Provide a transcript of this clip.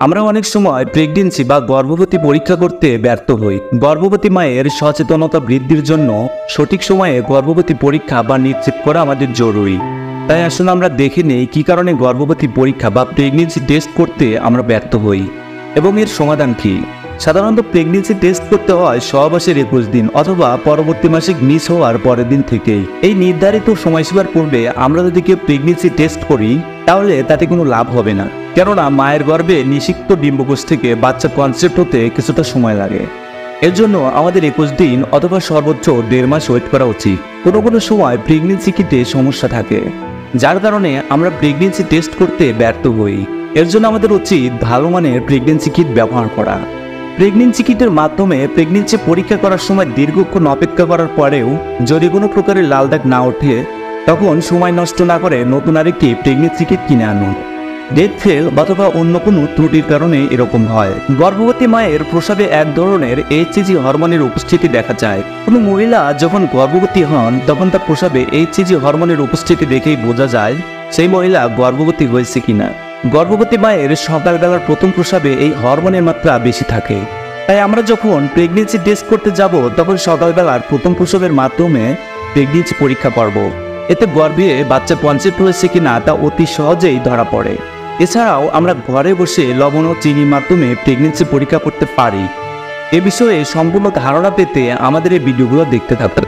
আমরা অনেক সময় প্রেগন্যান্সি বা গর্ভবতী পরীক্ষা করতে ব্যর্থ হই। গর্ভবতী মায়ের সচেতনতা বৃদ্ধির জন্য সঠিক সময়ে গর্ভবতী পরীক্ষা বা নিশ্চিত করা আমাদের জরুরি। তাই আসলে আমরা দেখে নেই কী কারণে গর্ভবতী পরীক্ষা বা প্রেগন্যান্সি টেস্ট করতে আমরা ব্যর্থ হই এবং এর সমাধান কী। সাধারণত প্রেগন্যান্সি টেস্ট করতে হয় সহবাসের 21 দিন অথবা পরবর্তী মাসিক মিস হওয়ার পরের দিন থেকেই। এই নির্ধারিত সময়সীমার পূর্বে আমরা যদি কেউ প্রেগন্যান্সি টেস্ট করি তাহলে তাতে কোনো লাভ হবে না, কেননা মায়ের গর্ভে নিষিক্ত ডিম্বকোষ থেকে বাচ্চা কনসেপ্ট হতে কিছুটা সময় লাগে। এর জন্য আমাদের 21 দিন অথবা সর্বোচ্চ 1.5 মাস ওয়েট করা উচিত। কোনো কোনো সময় প্রেগন্যান্সি কিটে সমস্যা থাকে, যার কারণে আমরা প্রেগন্যান্সি টেস্ট করতে ব্যর্থ হই। এর জন্য আমাদের উচিত ভালো মানের প্রেগন্যান্সি কিট ব্যবহার করা। প্রেগন্যান্সি কিটের মাধ্যমে প্রেগন্যান্সি পরীক্ষা করার সময় দীর্ঘক্ষণ অপেক্ষা করার পরেও যদি কোনো প্রকারের লাল দাগ না ওঠে, তখন সময় নষ্ট না করে নতুন আরেকটি প্রেগন্যান্সি কিট কিনে আনুন। ডেট ফেল অথবা অন্য কোনো ত্রুটির কারণে এরকম হয়। গর্ভবতী মায়ের প্রসাবে এক ধরনের HCG হরমোনের উপস্থিতি দেখা যায়। কোনো মহিলা যখন গর্ভবতী হন তখন তার প্রসাবে HCG হরমোনের উপস্থিতি দেখেই বোঝা যায় সেই মহিলা গর্ভবতী হয়েছে কিনা। গর্ভবতী মায়ের সকালবেলার প্রথম প্রসাবে এই হরমোনের মাত্রা বেশি থাকে। তাই আমরা যখন প্রেগন্যান্সি টেস্ট করতে যাব তখন সকালবেলার প্রথম প্রসবের মাধ্যমে প্রেগন্যান্সি পরীক্ষা করব। এতে গর্ভে বাচ্চা কনসেপ্ট হয়েছে কিনা তা অতি সহজেই ধরা পড়ে। এছাড়াও আমরা ঘরে বসে লবণ ও চিনির মাধ্যমে প্রেগন্যান্সি পরীক্ষা করতে পারি। এ বিষয়ে সম্পূর্ণ ধারণা পেতে আমাদের এই ভিডিওগুলো দেখতে থাকুন।